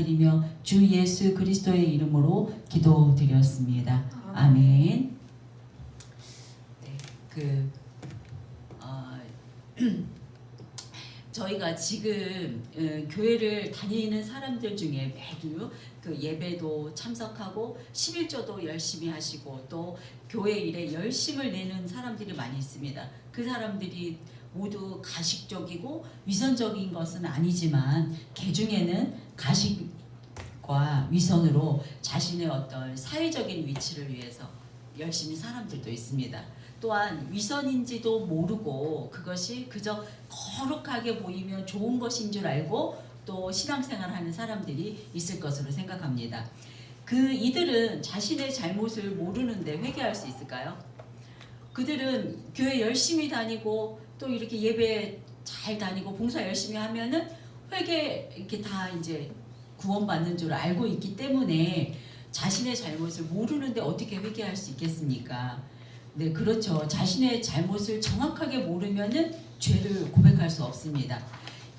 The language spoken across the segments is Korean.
감사드리며 주 예수 그리스도의 이름으로 기도드렸습니다. 아멘. 네, 저희가 지금 교회를 다니는 사람들 중에 매주 그 예배도 참석하고 11조도 열심히 하시고 또 교회 일에 열심을 내는 사람들이 많이 있습니다. 그 사람들이 모두 가식적이고 위선적인 것은 아니지만 개중에는 가식과 위선으로 자신의 어떤 사회적인 위치를 위해서 열심히 사람들도 있습니다. 또한 위선인지도 모르고 그것이 그저 거룩하게 보이면 좋은 것인 줄 알고 또 신앙생활하는 사람들이 있을 것으로 생각합니다. 이들은 자신의 잘못을 모르는데 회개할 수 있을까요? 그들은 교회 열심히 다니고 또 이렇게 예배 잘 다니고 봉사 열심히 하면은 회개 이렇게 다 이제 구원받는 줄 알고 있기 때문에 자신의 잘못을 모르는데 어떻게 회개할 수 있겠습니까? 네, 그렇죠. 자신의 잘못을 정확하게 모르면은 죄를 고백할 수 없습니다.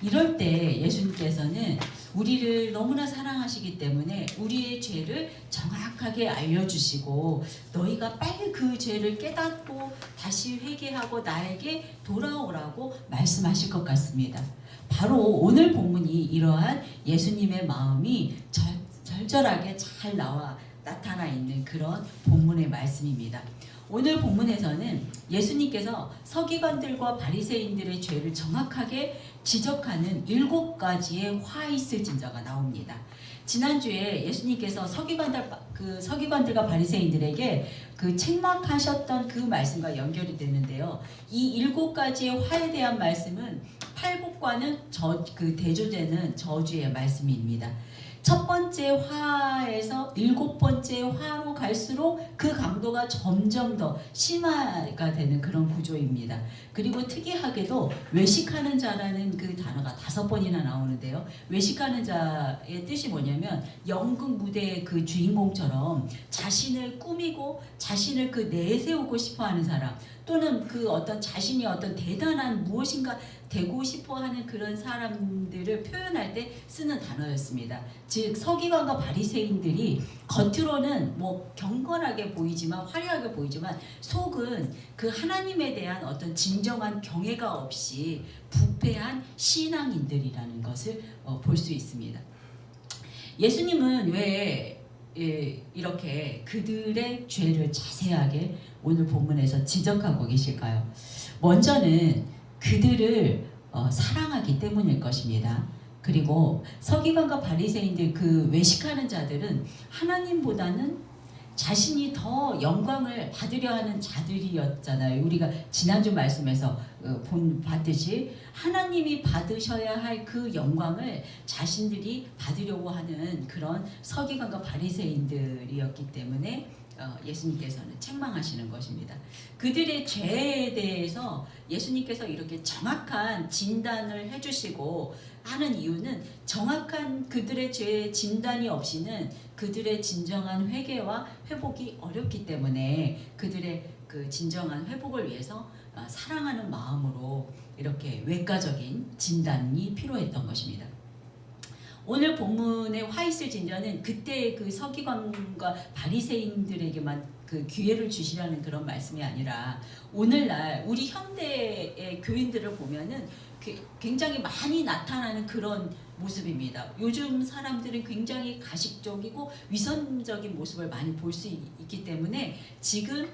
이럴 때 예수님께서는 우리를 너무나 사랑하시기 때문에 우리의 죄를 정확하게 알려주시고 너희가 빨리 그 죄를 깨닫고 다시 회개하고 나에게 돌아오라고 말씀하실 것 같습니다. 바로 오늘 본문이 이러한 예수님의 마음이 절절하게 잘 나타나 있는 그런 본문의 말씀입니다. 오늘 본문에서는 예수님께서 서기관들과 바리새인들의 죄를 정확하게 지적하는 7가지의 화 있을 진저가 나옵니다. 지난주에 예수님께서 서기관들과 바리새인들에게 그 책망하셨던 그 말씀과 연결이 되는데요. 이 7가지의 화에 대한 말씀은 팔복과는 대조되는 저주의 말씀입니다. 첫 번째 화에서 7번째 화로 갈수록 그 강도가 점점 더 심화가 되는 그런 구조입니다. 그리고 특이하게도 외식하는 자라는 그 단어가 5번이나 나오는데요. 외식하는 자의 뜻이 뭐냐면 연극 무대의 그 주인공처럼 자신을 꾸미고 자신을 내세우고 싶어하는 사람 또는 그 어떤 자신이 어떤 대단한 무엇인가 되고 싶어하는 그런 사람들을 표현할 때 쓰는 단어였습니다. 즉 서기관과 바리새인들이 겉으로는 뭐 경건하게 보이지만 화려하게 보이지만 속은 그 하나님에 대한 어떤 진정한 경외가 없이 부패한 신앙인들이라는 것을 볼 수 있습니다. 예수님은 왜 이렇게 그들의 죄를 자세하게 오늘 본문에서 지적하고 계실까요? 먼저는 그들을 사랑하기 때문일 것입니다. 그리고 서기관과 바리새인들 그 외식하는 자들은 하나님보다는 자신이 더 영광을 받으려 하는 자들이었잖아요. 우리가 지난주 말씀에서 봤듯이 하나님이 받으셔야 할 그 영광을 자신들이 받으려고 하는 그런 서기관과 바리새인들이었기 때문에 예수님께서는 책망하시는 것입니다. 그들의 죄에 대해서 예수님께서 이렇게 정확한 진단을 해주시고 하는 이유는 정확한 그들의 죄의 진단이 없이는 그들의 진정한 회개와 회복이 어렵기 때문에 그들의 그 진정한 회복을 위해서 사랑하는 마음으로 이렇게 외과적인 진단이 필요했던 것입니다. 오늘 본문의 화 있을 진저는 그때 그 서기관과 바리새인들에게만 그 기회를 주시라는 그런 말씀이 아니라 오늘날 우리 현대의 교인들을 보면은 굉장히 많이 나타나는 그런 모습입니다. 요즘 사람들은 굉장히 가식적이고 위선적인 모습을 많이 볼 수 있기 때문에 지금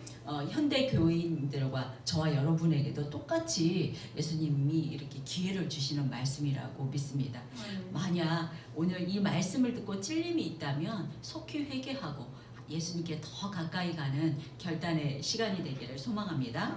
현대 교인들과 저와 여러분에게도 똑같이 예수님이 이렇게 기회를 주시는 말씀이라고 믿습니다. 만약 오늘 이 말씀을 듣고 찔림이 있다면 속히 회개하고 예수님께 더 가까이 가는 결단의 시간이 되기를 소망합니다.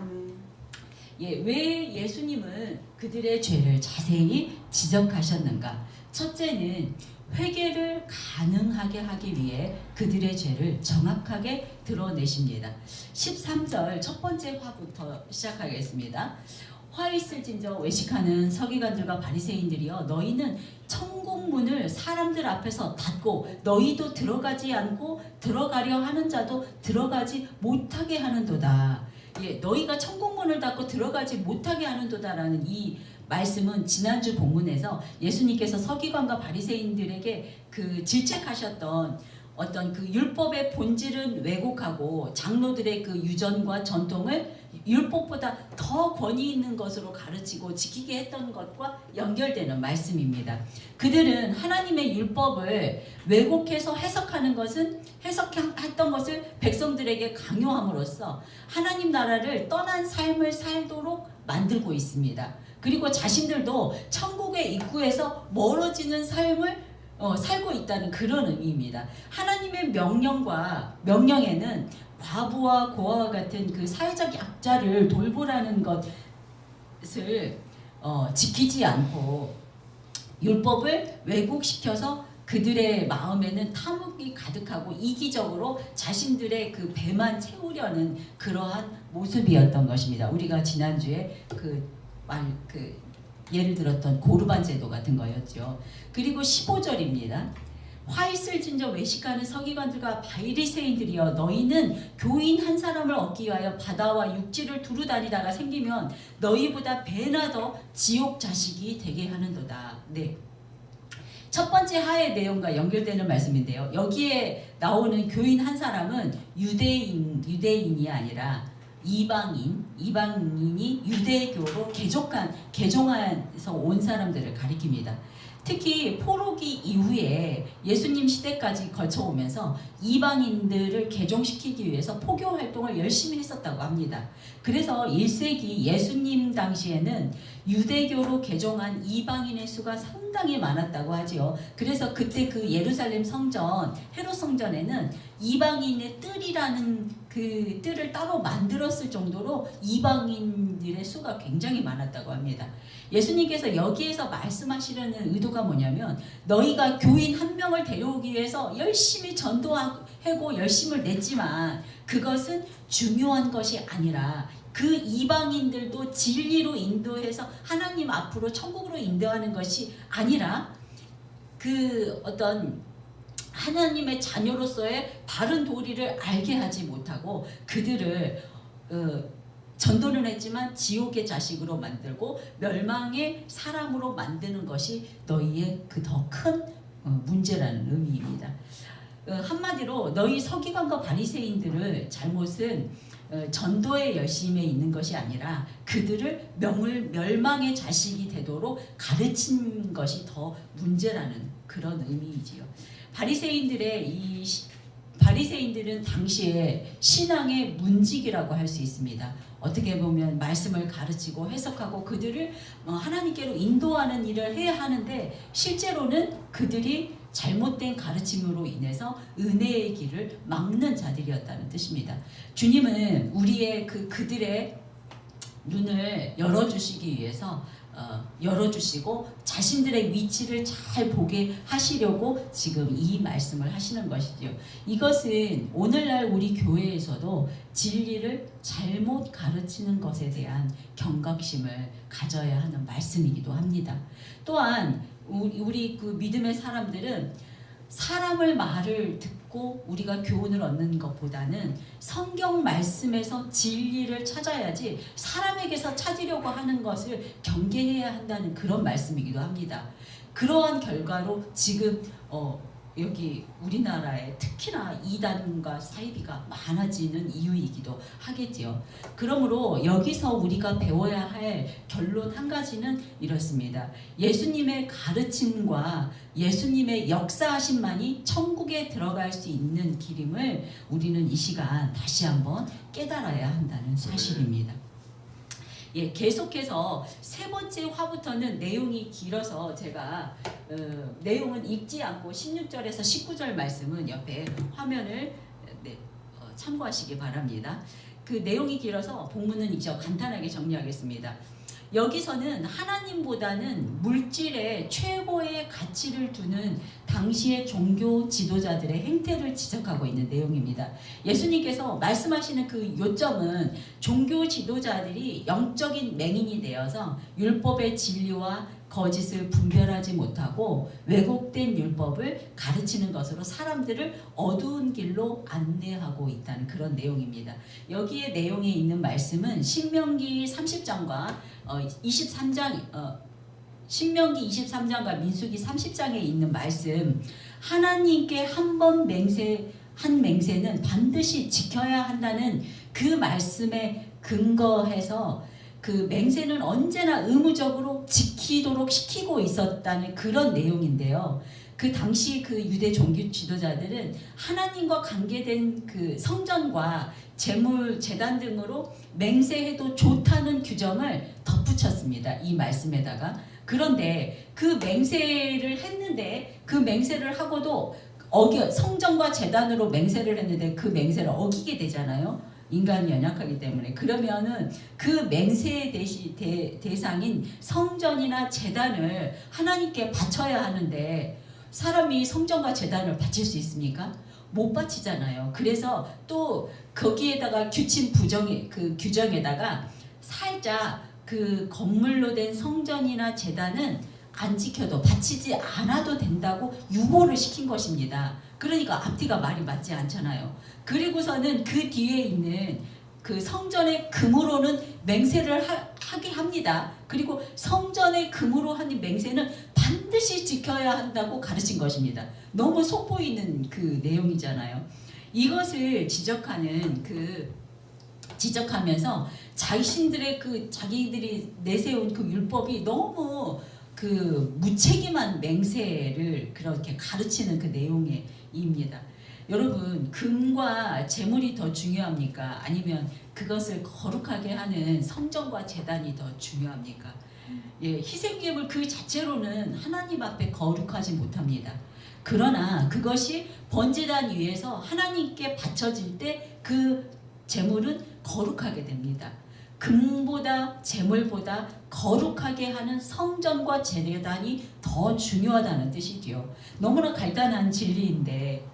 왜 예수님은 그들의 죄를 자세히 지적하셨는가? 첫째는 회개를 가능하게 하기 위해 그들의 죄를 정확하게 드러내십니다. 13절 첫 번째 화부터 시작하겠습니다. 화 있을진저 외식하는 서기관들과 바리새인들이여 너희는 천국문을 사람들 앞에서 닫고 너희도 들어가지 않고 들어가려 하는 자도 들어가지 못하게 하는도다. 너희가 천국문을 닫고 들어가지 못하게 하는도다라는 이 말씀은 지난주 본문에서 예수님께서 서기관과 바리새인들에게 그 질책하셨던 어떤 그 율법의 본질은 왜곡하고 장로들의 그 유전과 전통을 율법보다 더 권위 있는 것으로 가르치고 지키게 했던 것과 연결되는 말씀입니다. 그들은 하나님의 율법을 왜곡해서 해석했던 것을 백성들에게 강요함으로써 하나님 나라를 떠난 삶을 살도록 만들고 있습니다. 그리고 자신들도 천국의 입구에서 멀어지는 삶을 살고 있다는 그런 의미입니다. 하나님의 명령에는 과부와 고아와 같은 그 사회적 약자를 돌보라는 것을 지키지 않고 율법을 왜곡시켜서 그들의 마음에는 탐욕이 가득하고 이기적으로 자신들의 그 배만 채우려는 그러한 모습이었던 것입니다. 우리가 지난주에 예를 들었던 고르반 제도 같은 거였죠. 그리고 15절입니다. 화 있을진저 외식하는 서기관들과 바리새인들이여 너희는 교인 한 사람을 얻기 위하여 바다와 육지를 두루 다니다가 생기면 너희보다 배나 더 지옥 자식이 되게 하는도다. 네. 첫 번째 하의 내용과 연결되는 말씀인데요. 여기에 나오는 교인 한 사람은 유대인이 아니라 이방인이 유대교로 개종해서 온 사람들을 가리킵니다. 특히 포로기 이후에 예수님 시대까지 거쳐오면서 이방인들을 개종시키기 위해서 포교 활동을 열심히 했었다고 합니다. 그래서 1세기 예수님 당시에는 유대교로 개종한 이방인의 수가 상당히 많았다고 하지요. 그래서 그때 그 예루살렘 성전, 헤롯 성전에는 이방인의 뜰이라는 그 뜰을 따로 만들었을 정도로 이방인들의 수가 굉장히 많았다고 합니다. 예수님께서 여기에서 말씀하시려는 의도가 뭐냐면 너희가 교인 한 명을 데려오기 위해서 열심히 전도하고 열심을 냈지만 그것은 중요한 것이 아니라 그 이방인들도 진리로 인도해서 하나님 앞으로 천국으로 인도하는 것이 아니라 그 어떤 하나님의 자녀로서의 바른 도리를 알게 하지 못하고 그들을 전도는 했지만 지옥의 자식으로 만들고 멸망의 사람으로 만드는 것이 너희의 그 더 큰 문제라는 의미입니다. 한마디로 너희 서기관과 바리새인들을 잘못은 전도에 열심히 있는 것이 아니라 그들을 멸망의 자식이 되도록 가르친 것이 더 문제라는 그런 의미이지요. 바리새인들은 당시에 신앙의 문지기라고 할 수 있습니다. 어떻게 보면 말씀을 가르치고 해석하고 그들을 하나님께로 인도하는 일을 해야 하는데 실제로는 그들이 잘못된 가르침으로 인해서 은혜의 길을 막는 자들이었다는 뜻입니다. 주님은 우리의 그들의 눈을 열어주시기 위해서 열어주시고 자신들의 위치를 잘 보게 하시려고 지금 이 말씀을 하시는 것이죠. 이것은 오늘날 우리 교회에서도 진리를 잘못 가르치는 것에 대한 경각심을 가져야 하는 말씀이기도 합니다. 또한 우리 그 믿음의 사람들은 사람을 말을 듣고 우리가 교훈을 얻는 것보다는 성경 말씀에서 진리를 찾아야지 사람에게서 찾으려고 하는 것을 경계해야 한다는 그런 말씀이기도 합니다. 그러한 결과로 지금 여기 우리나라에 특히나 이단과 사이비가 많아지는 이유이기도 하겠지요. 그러므로 여기서 우리가 배워야 할 결론 한 가지는 이렇습니다. 예수님의 가르침과 예수님의 역사하심만이 천국에 들어갈 수 있는 길임을 우리는 이 시간 다시 한번 깨달아야 한다는 사실입니다. 예, 계속해서 세 번째 화부터는 내용이 길어서 제가 내용은 읽지 않고 16절에서 19절 말씀은 옆에 화면을 참고하시기 바랍니다. 그 내용이 길어서 본문은 이제 간단하게 정리하겠습니다. 여기서는 하나님보다는 물질에 최고의 가치를 두는 당시의 종교 지도자들의 행태를 지적하고 있는 내용입니다. 예수님께서 말씀하시는 그 요점은 종교 지도자들이 영적인 맹인이 되어서 율법의 진리와 거짓을 분별하지 못하고 왜곡된 율법을 가르치는 것으로 사람들을 어두운 길로 안내하고 있다는 그런 내용입니다. 여기에 내용에 있는 말씀은 신명기 30장과 23장 신명기 23장과 민수기 30장에 있는 말씀, 하나님께 한 번 한 맹세는 반드시 지켜야 한다는 그 말씀에 근거해서 그 맹세는 언제나 의무적으로 지키도록 시키고 있었다는 그런 내용인데요. 그 당시 그 유대 종교 지도자들은 하나님과 관계된 그 성전과 제물, 제단 등으로 맹세해도 좋다는 규정을 덧붙였습니다. 이 말씀에다가. 그런데 그 맹세를 했는데 그 맹세를 하고도 성전과 제단으로 맹세를 했는데 그 맹세를 어기게 되잖아요. 인간이 연약하기 때문에. 그러면은 그 맹세의 대상인 성전이나 제단을 하나님께 바쳐야 하는데 사람이 성전과 제단을 바칠 수 있습니까? 못 바치잖아요. 그래서 또 거기에다가 그 규정에다가 살짝 그 건물로 된 성전이나 제단은 안 지켜도 바치지 않아도 된다고 유보를 시킨 것입니다. 그러니까 앞뒤가 말이 맞지 않잖아요. 그리고서는 그 뒤에 있는 그 성전의 금으로는 맹세를 하게 합니다. 그리고 성전의 금으로 하는 맹세는 반드시 지켜야 한다고 가르친 것입니다. 너무 속보이는 그 내용이잖아요. 이것을 지적하면서 자신들의 그 자기들이 내세운 그 율법이 너무 그 무책임한 맹세를 그렇게 가르치는 그 내용입니다. 여러분, 금과 재물이 더 중요합니까? 아니면 그것을 거룩하게 하는 성전과 제단이 더 중요합니까? 예, 희생제물 그 자체로는 하나님 앞에 거룩하지 못합니다. 그러나 그것이 번제단 위에서 하나님께 바쳐질 때 그 제물은 거룩하게 됩니다. 금보다 재물보다 거룩하게 하는 성전과 제단이 더 중요하다는 뜻이지요. 너무나 간단한 진리인데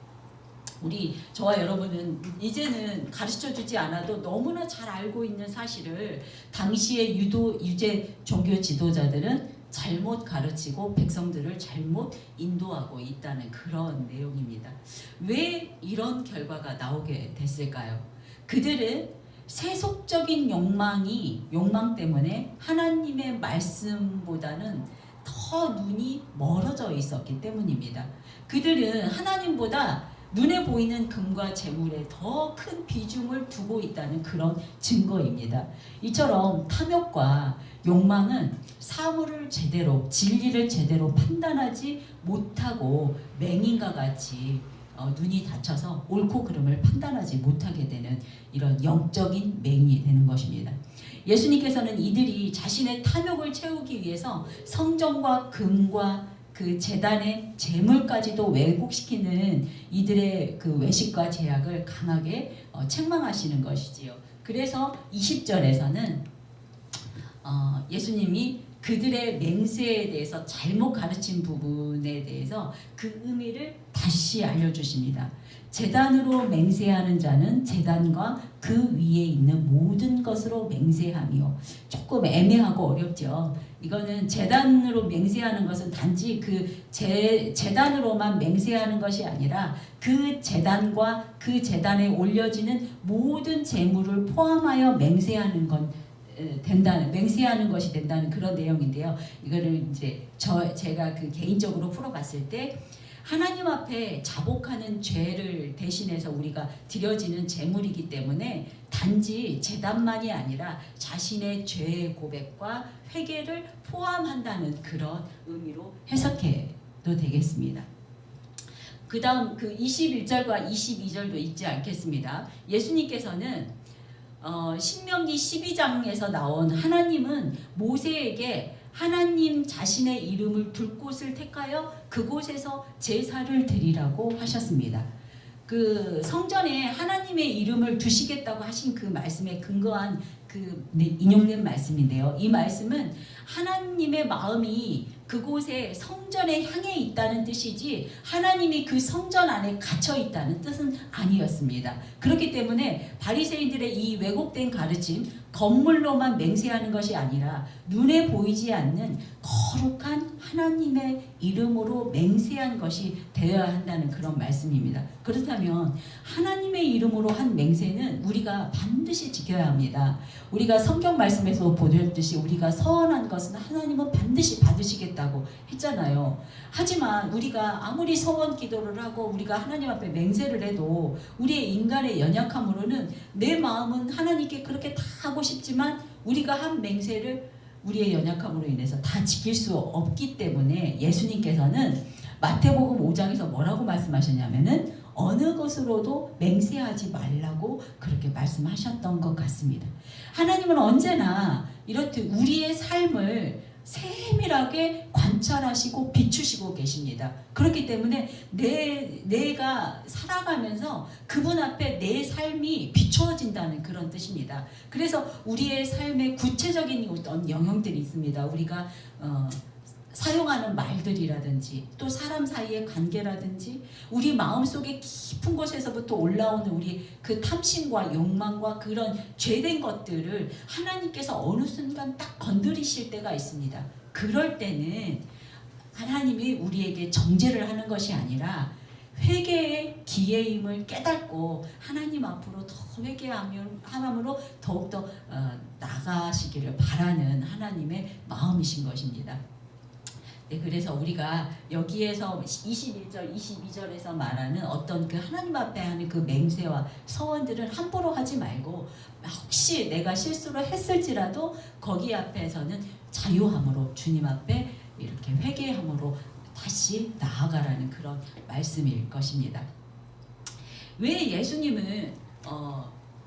저와 여러분은 이제는 가르쳐주지 않아도 너무나 잘 알고 있는 사실을 당시의 유대 종교 지도자들은 잘못 가르치고 백성들을 잘못 인도하고 있다는 그런 내용입니다. 왜 이런 결과가 나오게 됐을까요? 그들은 세속적인 욕망 때문에 하나님의 말씀보다는 더 눈이 멀어져 있었기 때문입니다. 그들은 하나님보다 눈에 보이는 금과 재물에 더 큰 비중을 두고 있다는 그런 증거입니다. 이처럼 탐욕과 욕망은 사물을 제대로, 진리를 제대로 판단하지 못하고 맹인과 같이 눈이 닫혀서 옳고 그름을 판단하지 못하게 되는 이런 영적인 맹인이 되는 것입니다. 예수님께서는 이들이 자신의 탐욕을 채우기 위해서 성전과 금과 그 제단의 재물까지도 왜곡시키는 이들의 그 외식과 제약을 강하게 책망하시는 것이지요. 그래서 20절에서는 예수님이 그들의 맹세에 대해서 잘못 가르친 부분에 대해서 그 의미를 다시 알려주십니다. 제단으로 맹세하는 자는 제단과 그 위에 있는 모든 것으로 맹세하며, 조금 애매하고 어렵죠. 이거는 제단으로 맹세하는 것은 단지 그 제단으로만 맹세하는 것이 아니라 그 제단과 그 제단에 올려지는 모든 제물을 포함하여 맹세하는 것이 된다는 그런 내용인데요. 이거를 이제 제가 그 개인적으로 풀어봤을 때 하나님 앞에 자복하는 죄를 대신해서 우리가 드려지는 제물이기 때문에 단지 제단만이 아니라 자신의 죄의 고백과 회개를 포함한다는 그런 의미로 해석해도 되겠습니다. 그 다음 그 21절과 22절도 잊지 않겠습니다. 예수님께서는 신명기 12장에서 나온 하나님은 모세에게 하나님 자신의 이름을 둘 곳을 택하여 그곳에서 제사를 드리라고 하셨습니다. 그 성전에 하나님의 이름을 두시겠다고 하신 그 말씀에 근거한 그 인용된 말씀인데요. 이 말씀은 하나님의 마음이 그곳에 성전에 향해 있다는 뜻이지 하나님이 그 성전 안에 갇혀 있다는 뜻은 아니었습니다. 그렇기 때문에 바리새인들의 이 왜곡된 가르침, 건물로만 맹세하는 것이 아니라 눈에 보이지 않는 거룩한 하나님의 이름으로 맹세한 것이 되어야 한다는 그런 말씀입니다. 그렇다면 하나님의 이름으로 한 맹세는 우리가 반드시 지켜야 합니다. 우리가 성경 말씀에서 보셨듯이 우리가 서원한 것은 하나님은 반드시 받으시겠다고 했잖아요. 하지만 우리가 아무리 서원 기도를 하고 우리가 하나님 앞에 맹세를 해도 우리의 인간의 연약함으로는 내 마음은 하나님께 그렇게 다 하고 싶지만 우리가 한 맹세를 우리의 연약함으로 인해서 다 지킬 수 없기 때문에 예수님께서는 마태복음 5장에서 뭐라고 말씀하셨냐면은 어느 것으로도 맹세하지 말라고 그렇게 말씀하셨던 것 같습니다. 하나님은 언제나 이렇듯 우리의 삶을 세밀하게 관찰하시고 비추시고 계십니다. 그렇기 때문에 내가 살아가면서 그분 앞에 내 삶이 비추어진다는 그런 뜻입니다. 그래서 우리의 삶에 구체적인 어떤 영역들이 있습니다. 우리가 사용하는 말들이라든지 또 사람 사이의 관계라든지 우리 마음속에 깊은 곳에서부터 올라오는 우리 그 탐심과 욕망과 그런 죄된 것들을 하나님께서 어느 순간 딱 건드리실 때가 있습니다. 그럴 때는 하나님이 우리에게 정죄를 하는 것이 아니라 회개의 기회임을 깨닫고 하나님 앞으로 더 회개함으로 더욱더 나가시기를 바라는 하나님의 마음이신 것입니다. 네, 그래서 우리가 여기에서 21절, 22절에서 말하는 어떤 그 하나님 앞에 하는 그 맹세와 서원들은 함부로 하지 말고 혹시 내가 실수를 했을지라도 거기 앞에서는 자유함으로 주님 앞에 이렇게 회개함으로 다시 나아가라는 그런 말씀일 것입니다. 왜 예수님은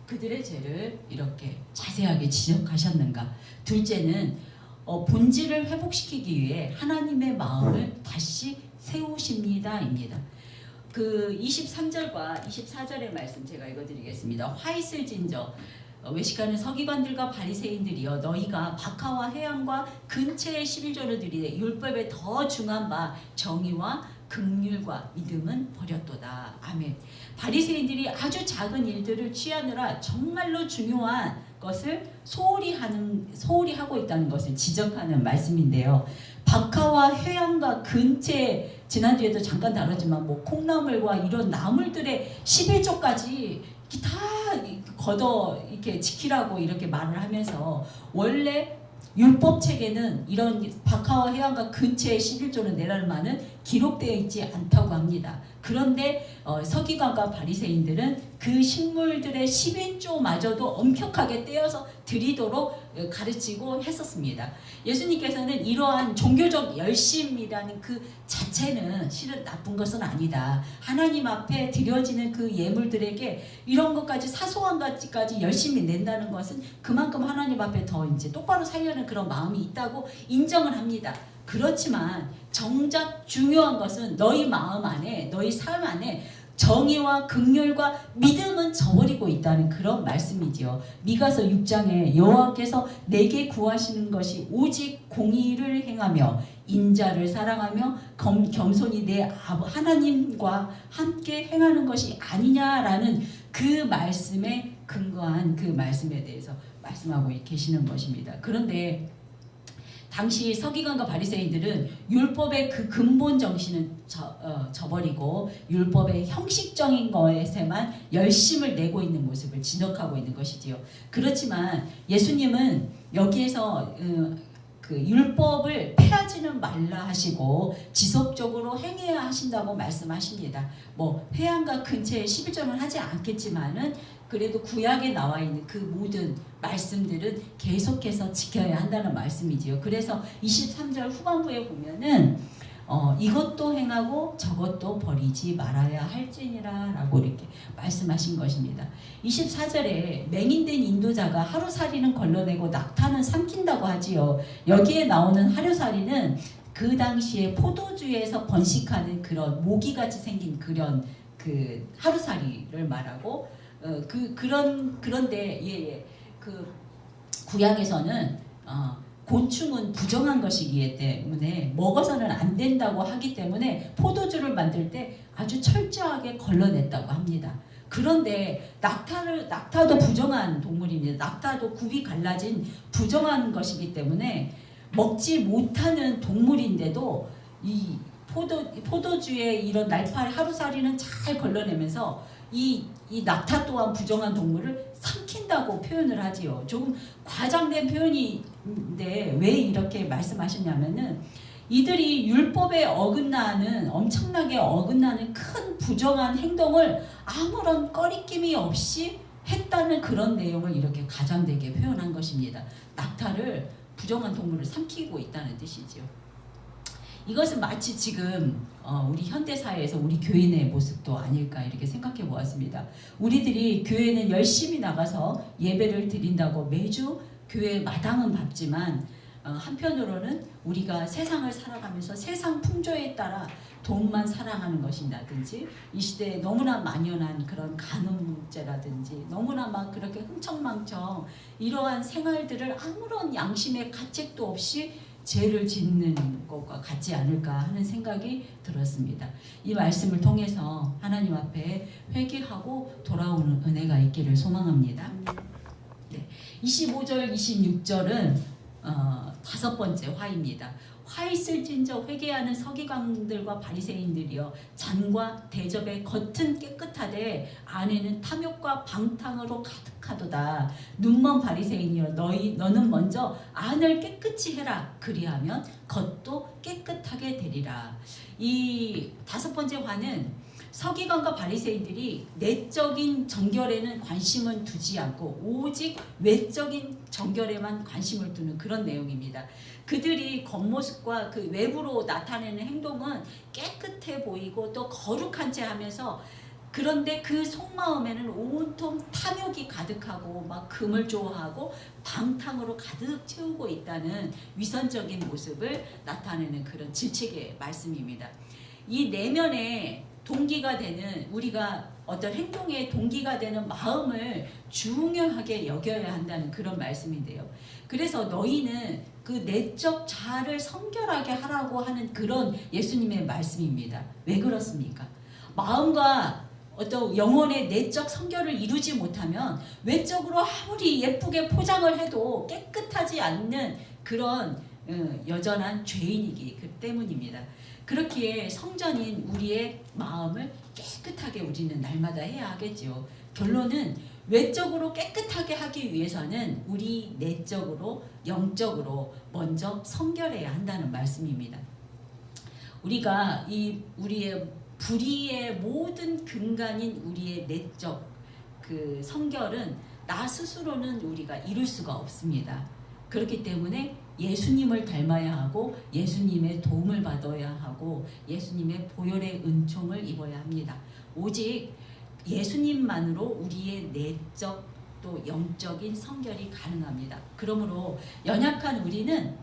그들의 죄를 이렇게 자세하게 지적하셨는가? 둘째는 본질을 회복시키기 위해 하나님의 마음을 다시 세우십니다입니다. 그 23절과 24절의 말씀 제가 읽어드리겠습니다. 화 있을진저 외식하는 서기관들과 바리새인들이여 너희가 박하와 회양과 근체의 11조를 드리되 율법에 더 중한 바 정의와 긍휼과 믿음은 버렸도다. 아멘. 바리새인들이 아주 작은 일들을 취하느라 정말로 중요한 것을 소홀히 하고 있다는 것을 지적하는 말씀인데요. 박하와 회양과 근체 지난주에도 잠깐 다뤘지만 뭐 콩나물과 이런 나물들의 11조까지 다 걷어 이렇게 지키라고 이렇게 말을 하면서 원래 율법 책에는 이런 박하와 회양과 근체의 11조는 내라는 말은 기록되어 있지 않다고 합니다. 그런데 서기관과 바리새인들은 그 식물들의 11조마저도 엄격하게 떼어서 드리도록 가르치고 했었습니다. 예수님께서는 이러한 종교적 열심이라는 그 자체는 실은 나쁜 것은 아니다. 하나님 앞에 드려지는 그 예물들에게 이런 것까지 사소한 것까지 열심히 낸다는 것은 그만큼 하나님 앞에 더 이제 똑바로 살려는 그런 마음이 있다고 인정을 합니다. 그렇지만 정작 중요한 것은 너희 마음 안에 너희 삶 안에 정의와 긍휼과 믿음은 저버리고 있다는 그런 말씀이지요. 미가서 6장에 여호와께서 내게 구하시는 것이 오직 공의를 행하며 인자를 사랑하며 겸손히 내 하나님과 함께 행하는 것이 아니냐라는 그 말씀에 근거한 그 말씀에 대해서 말씀하고 계시는 것입니다. 그런데 당시 서기관과 바리새인들은 율법의 그 근본 정신은 저버리고 율법의 형식적인 것에만 열심을 내고 있는 모습을 지적하고 있는 것이지요. 그렇지만 예수님은 여기에서 그 율법을 폐하지는 말라 하시고 지속적으로 행해야 하신다고 말씀하십니다. 뭐 회양과 근처에 11조는 하지 않겠지만은 그래도 구약에 나와 있는 그 모든 말씀들은 계속해서 지켜야 한다는 말씀이지요. 그래서 23절 후반부에 보면은 이것도 행하고 저것도 버리지 말아야 할지니라 라고 이렇게 말씀하신 것입니다. 24절에 맹인된 인도자가 하루살이는 걸러내고 낙타는 삼킨다고 하지요. 여기에 나오는 하루살이는 그 당시에 포도주에서 번식하는 그런 모기같이 생긴 그런 그 하루살이를 말하고 그런데 그 구약에서는 곤충은 부정한 것이기 때문에 먹어서는 안 된다고 하기 때문에 포도주를 만들 때 아주 철저하게 걸러냈다고 합니다. 그런데 낙타도 부정한 동물입니다. 낙타도 굽이 갈라진 부정한 것이기 때문에 먹지 못하는 동물인데도 이 포도주의 이런 날파리 하루살이는 잘 걸러내면서 이 낙타 또한 부정한 동물을 삼킨다고 표현을 하지요. 조금 과장된 표현인데 왜 이렇게 말씀하셨냐면은 이들이 율법에 어긋나는 엄청나게 어긋나는 큰 부정한 행동을 아무런 꺼리낌이 없이 했다는 그런 내용을 이렇게 가장되게 표현한 것입니다. 낙타를 부정한 동물을 삼키고 있다는 뜻이지요. 이것은 마치 지금 우리 현대사회에서 우리 교인의 모습도 아닐까 이렇게 생각해 보았습니다. 우리들이 교회는 열심히 나가서 예배를 드린다고 매주 교회 마당은 밟지만 한편으로는 우리가 세상을 살아가면서 세상 풍조에 따라 돈만 사랑하는 것이라든지 이 시대에 너무나 만연한 그런 간음죄라든지 너무나 막 그렇게 흥청망청 이러한 생활들을 아무런 양심의 가책도 없이 죄를 짓는 것과 같지 않을까 하는 생각이 들었습니다. 이 말씀을 통해서 하나님 앞에 회개하고 돌아오는 은혜가 있기를 소망합니다. 네, 25절, 26절은 다섯 번째 화입니다. 화 있을진저 회개하는 서기관들과 바리새인들이여 잔과 대접의 겉은 깨끗하되 안에는 탐욕과 방탕으로 가득하도다. 눈먼 바리새인이여 너는 먼저 안을 깨끗이 해라. 그리하면 겉도 깨끗하게 되리라. 이 다섯 번째 화는 서기관과 바리새인들이 내적인 정결에는 관심을 두지 않고 오직 외적인 정결에만 관심을 두는 그런 내용입니다. 그들이 겉모습과 그 외부로 나타내는 행동은 깨끗해 보이고 또 거룩한 채 하면서 그런데 그 속마음에는 온통 탐욕이 가득하고 막 금을 좋아하고 방탕으로 가득 채우고 있다는 위선적인 모습을 나타내는 그런 질책의 말씀입니다. 이 내면에 동기가 되는 우리가 어떤 행동의 동기가 되는 마음을 중요하게 여겨야 한다는 그런 말씀인데요. 그래서 너희는 그 내적 자아를 성결하게 하라고 하는 그런 예수님의 말씀입니다. 왜 그렇습니까? 마음과 어떤 영혼의 내적 성결을 이루지 못하면 외적으로 아무리 예쁘게 포장을 해도 깨끗하지 않는 그런 여전한 죄인이기 때문입니다. 그렇기에 성전인 우리의 마음을 깨끗하게 우리는 날마다 해야 하겠지요. 결론은 외적으로 깨끗하게 하기 위해서는 우리 내적으로 영적으로 먼저 성결해야 한다는 말씀입니다. 우리가 우리의 불의의 모든 근간인 우리의 내적 그 성결은 나 스스로는 우리가 이룰 수가 없습니다. 그렇기 때문에 예수님을 닮아야 하고 예수님의 도움을 받아야 하고 예수님의 보혈의 은총을 입어야 합니다. 오직 예수님만으로 우리의 내적 또 영적인 성결이 가능합니다. 그러므로 연약한 우리는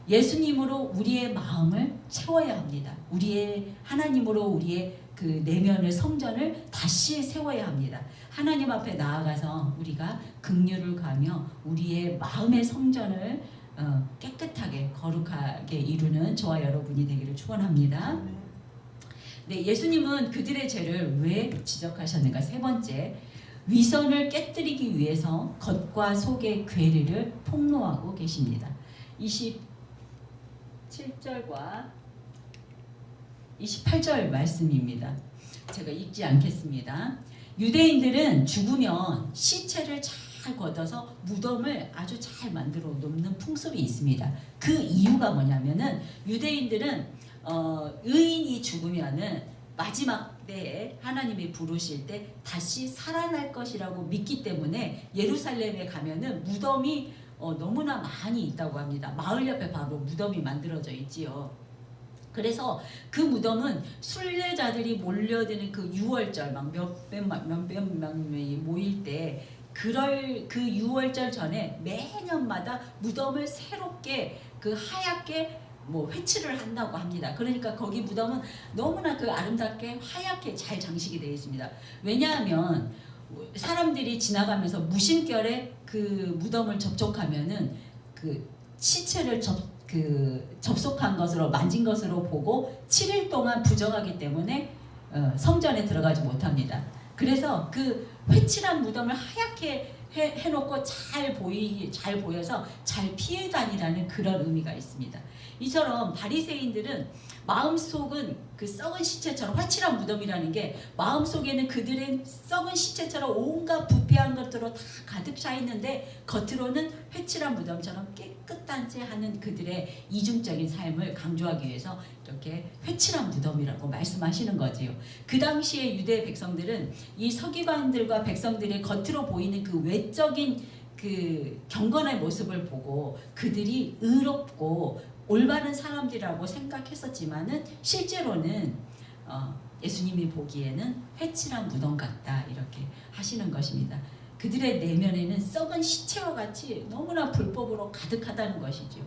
예수님으로 우리의 마음을 채워야 합니다. 우리의 하나님으로 우리의 그 내면의 성전을 다시 세워야 합니다. 하나님 앞에 나아가서 우리가 긍휼을 가며 우리의 마음의 성전을 깨끗하게 거룩하게 이루는 저와 여러분이 되기를 축원합니다. 네, 예수님은 그들의 죄를 왜 지적하셨는가? 세 번째, 위선을 깨뜨리기 위해서 겉과 속의 괴리를 폭로하고 계십니다. 27절과 28절 말씀입니다. 제가 읽지 않겠습니다. 유대인들은 죽으면 시체를 잘 걷어서 무덤을 아주 잘 만들어 놓는 풍습이 있습니다. 그 이유가 뭐냐면은 유대인들은 의인이 죽으면은 마지막 때에 하나님이 부르실 때 다시 살아날 것이라고 믿기 때문에 예루살렘에 가면은 무덤이 너무나 많이 있다고 합니다. 마을 옆에 바로 무덤이 만들어져 있지요. 그래서 그 무덤은 순례자들이 몰려드는 그 6월절 막 몇백 명이 모일 때 그 6월절 전에 매년마다 무덤을 새롭게 그 하얗게 회칠을 한다고 합니다. 그러니까 거기 무덤은 너무나 그 아름답게 하얗게 잘 장식이 되어 있습니다. 왜냐하면 사람들이 지나가면서 무심결에 그 무덤을 접촉하면은 그 시체를 접속한 것으로 만진 것으로 보고 7일 동안 부정하기 때문에 성전에 들어가지 못합니다. 그래서 그 회칠한 무덤을 하얗게 해놓고 잘 보여서 잘 피해 다니라는 그런 의미가 있습니다. 이처럼 바리새인들은 마음속은 그 썩은 시체처럼, 화칠한 무덤이라는 게 마음속에는 그들의 썩은 시체처럼 온갖 부패한 것들로 다 가득 차 있는데 겉으로는 회칠한 무덤처럼 깨끗한지 하는 그들의 이중적인 삶을 강조하기 위해서 이렇게 회칠한 무덤이라고 말씀하시는 거지요. 그 당시에 유대 백성들은 이 서기관들과 백성들의 겉으로 보이는 그 외적인 그 경건의 모습을 보고 그들이 의롭고 올바른 사람들이라고 생각했었지만은 실제로는 예수님이 보기에는 회칠한 무덤 같다 이렇게 하시는 것입니다. 그들의 내면에는 썩은 시체와 같이 너무나 불법으로 가득하다는 것이죠.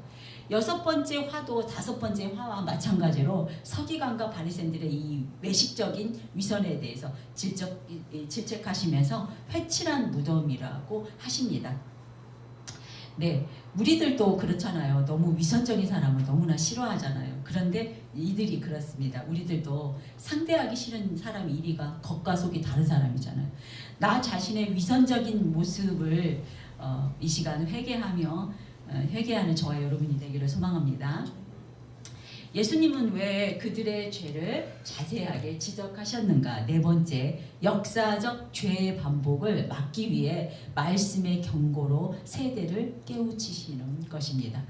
6번째 화도 5번째 화와 마찬가지로 서기관과 바리새인들의 이 외식적인 위선에 대해서 질책하시면서 회칠한 무덤이라고 하십니다. 네, 우리들도 그렇잖아요. 너무 위선적인 사람을 너무나 싫어하잖아요. 그런데 이들이 그렇습니다. 우리들도 상대하기 싫은 사람이 이리가 겉과 속이 다른 사람이잖아요. 나 자신의 위선적인 모습을 이 시간 회개하는 저와 여러분이 되기를 소망합니다. 예수님은 왜 그들의 죄를 자세하게 지적하셨는가? 4번째, 역사적 죄의 반복을 막기 위해 말씀의 경고로 세대를 깨우치시는 것입니다.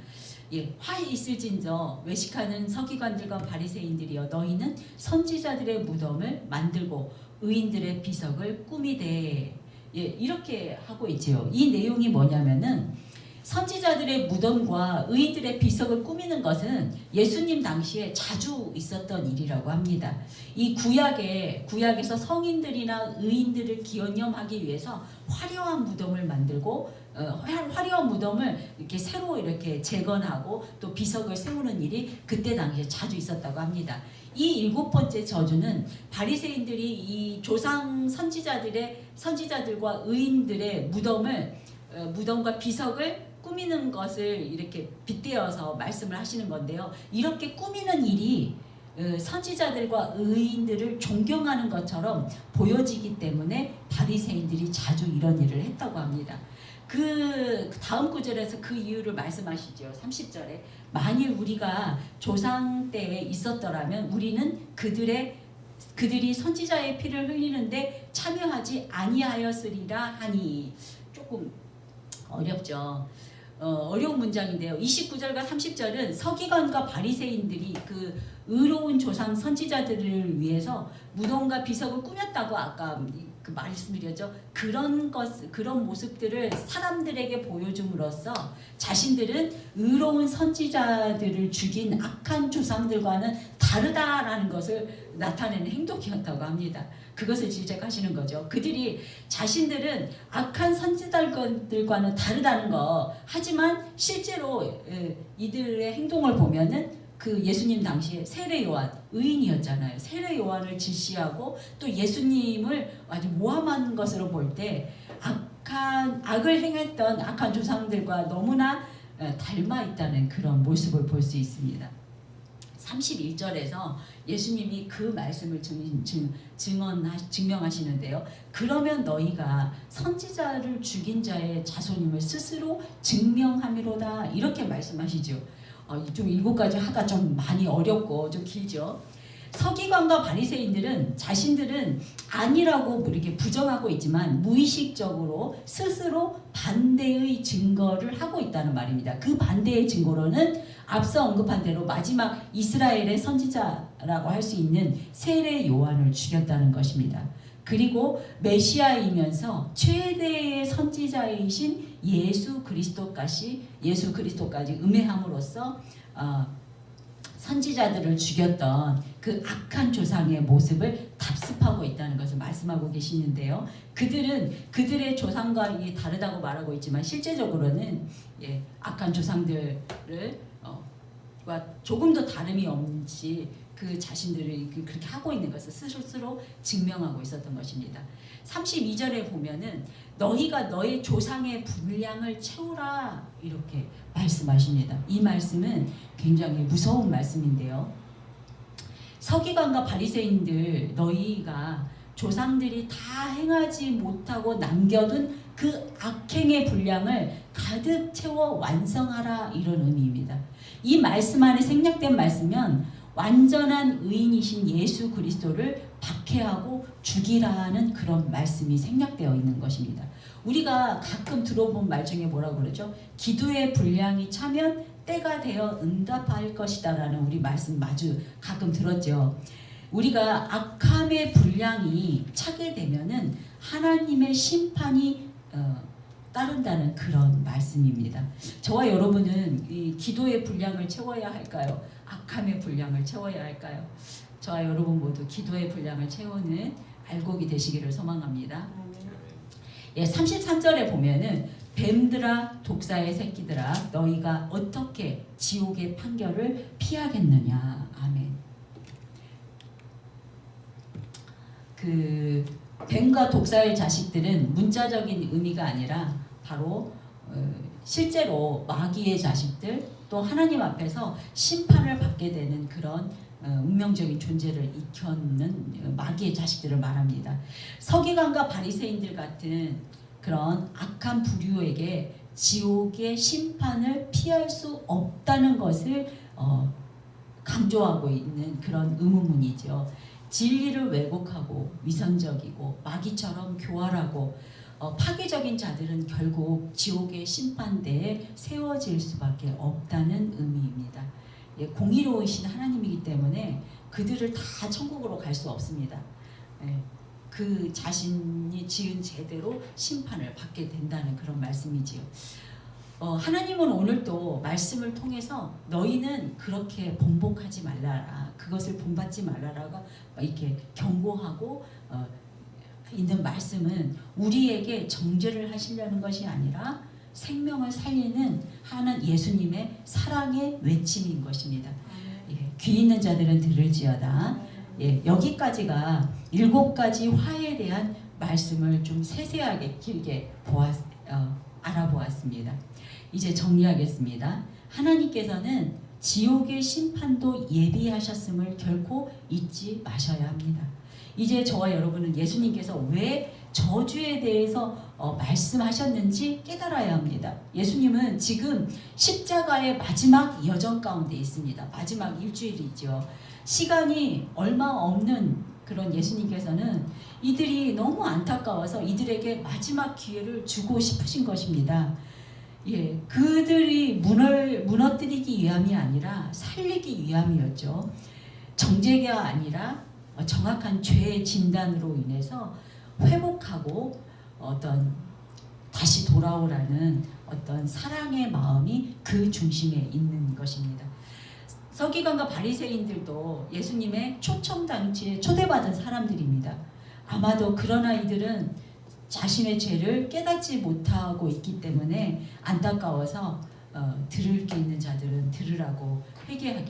예, 화 있을진저 외식하는 서기관들과 바리새인들이여 너희는 선지자들의 무덤을 만들고 의인들의 비석을 꾸미되, 예, 이렇게 하고 있지요. 이 내용이 뭐냐면은 선지자들의 무덤과 의인들의 비석을 꾸미는 것은 예수님 당시에 자주 있었던 일이라고 합니다. 이 구약에서 성인들이나 의인들을 기념하기 위해서 화려한 무덤을 만들고 화려한 무덤을 이렇게 새로 이렇게 재건하고 또 비석을 세우는 일이 그때 당시에 자주 있었다고 합니다. 이 7번째 저주는 바리새인들이 이 조상 선지자들과 의인들의 무덤과 비석을 꾸미는 것을 이렇게 빗대어서 말씀을 하시는 건데요. 이렇게 꾸미는 일이 선지자들과 의인들을 존경하는 것처럼 보여지기 때문에 바리새인들이 자주 이런 일을 했다고 합니다. 그 다음 구절에서 그 이유를 말씀하시죠. 30절에 만일 우리가 조상 때에 있었더라면 우리는 그들이 선지자의 피를 흘리는데 참여하지 아니하였으리라 하니. 조금 어렵죠. 어려운 문장인데요. 29절과 30절은 서기관과 바리새인들이 그 의로운 조상 선지자들을 위해서 무덤과 비석을 꾸몄다고 아까 그 말씀드렸죠. 그런 모습들을 사람들에게 보여줌으로써 자신들은 의로운 선지자들을 죽인 악한 조상들과는 다르다라는 것을 나타내는 행동이었다고 합니다. 그것을 지적하시는 거죠. 그들이 자신들은 악한 선지자들과는 다르다는 거, 하지만 실제로 이들의 행동을 보면은 그 예수님 당시에 세례 요한 의인이었잖아요. 세례 요한을 질시하고 또 예수님을 아주 모함한 것으로 볼 때 악을 행했던 악한 조상들과 너무나 닮아 있다는 그런 모습을 볼 수 있습니다. 31절에서 예수님이 그 말씀을 증명하시는데요. 그러면 너희가 선지자를 죽인 자의 자손임을 스스로 증명함이로다 이렇게 말씀하시죠. 좀 7가지 하가 좀 많이 어렵고 좀 길죠. 서기관과 바리새인들은 자신들은 아니라고 이렇게 부정하고 있지만 무의식적으로 스스로 반대의 증거를 하고 있다는 말입니다. 그 반대의 증거로는 앞서 언급한 대로 마지막 이스라엘의 선지자라고 할 수 있는 세례 요한을 죽였다는 것입니다. 그리고 메시아이면서 최대의 선지자이신 예수 그리스도까지 음해함으로써 선지자들을 죽였던 그 악한 조상의 모습을 답습하고 있다는 것을 말씀하고 계시는데요. 그들은 그들의 조상과 다르다고 말하고 있지만 실제적으로는 악한 조상들을 조금도 다름이 없이 그 자신들을 그렇게 하고 있는 것을 스스로 증명하고 있었던 것입니다. 32절에 보면은 너희가 너의 조상의 분량을 채우라 이렇게 말씀하십니다. 이 말씀은 굉장히 무서운 말씀인데요. 서기관과 바리새인들 너희가 조상들이 다 행하지 못하고 남겨둔 그 악행의 분량을 가득 채워 완성하라, 이런 의미입니다. 이 말씀 안에 생략된 말씀은 완전한 의인이신 예수 그리스도를 박해하고 죽이라는 그런 말씀이 생략되어 있는 것입니다. 우리가 가끔 들어본 말 중에 뭐라고 그러죠? 기도의 분량이 차면 때가 되어 응답할 것이다 라는 우리 말씀 마주 가끔 들었죠. 우리가 악함의 분량이 차게 되면은 하나님의 심판이 따른다는 그런 말씀입니다. 저와 여러분은 이 기도의 분량을 채워야 할까요? 악함의 분량을 채워야 할까요? 저와 여러분 모두 기도의 분량을 채우는 알곡이 되시기를 소망합니다. 예, 33절에 보면은 뱀들아 독사의 새끼들아 너희가 어떻게 지옥의 판결을 피하겠느냐. 아멘. 그 뱀과 독사의 자식들은 문자적인 의미가 아니라 바로 실제로 마귀의 자식들, 또 하나님 앞에서 심판을 받게 되는 그런 운명적인 존재를 일컫는 마귀의 자식들을 말합니다. 서기관과 바리새인들 같은 그런 악한 부류에게 지옥의 심판을 피할 수 없다는 것을 강조하고 있는 그런 의문문이죠. 진리를 왜곡하고 위선적이고 마귀처럼 교활하고 파괴적인 자들은 결국 지옥의 심판대에 세워질 수밖에 없다는 의미입니다. 예, 공의로우신 하나님이기 때문에 그들을 다 천국으로 갈 수 없습니다. 예, 그 자신이 지은 죄대로 심판을 받게 된다는 그런 말씀이지요. 하나님은 오늘도 말씀을 통해서 너희는 그렇게 번복하지 말라라, 그것을 본받지 말라라고 이렇게 경고하고 있는 말씀은 우리에게 정죄를 하시려는 것이 아니라 생명을 살리는 하는 예수님의 사랑의 외침인 것입니다. 예, 귀 있는 자들은 들을지어다. 예, 여기까지가 7가지 화에 대한 말씀을 좀 세세하게 길게 알아보았습니다. 이제 정리하겠습니다. 하나님께서는 지옥의 심판도 예비하셨음을 결코 잊지 마셔야 합니다. 이제 저와 여러분은 예수님께서 왜 저주에 대해서 말씀하셨는지 깨달아야 합니다. 예수님은 지금 십자가의 마지막 여정 가운데 있습니다. 마지막 일주일이죠. 시간이 얼마 없는 그런 예수님께서는 이들이 너무 안타까워서 이들에게 마지막 기회를 주고 싶으신 것입니다. 예, 그들이 무너뜨리기 위함이 아니라 살리기 위함이었죠. 정죄가 아니라 정확한 죄의 진단으로 인해서 회복하고 다시 돌아오라는 어떤 사랑의 마음이 그 중심에 있는 것입니다. 서기관과 바리새인들도 예수님의 초청잔치에 초대받은 사람들입니다. 아마도 그러나 이들은 자신의 죄를 깨닫지 못하고 있기 때문에 안타까워서 들을 게 있는 자들은 들으라고 회개하기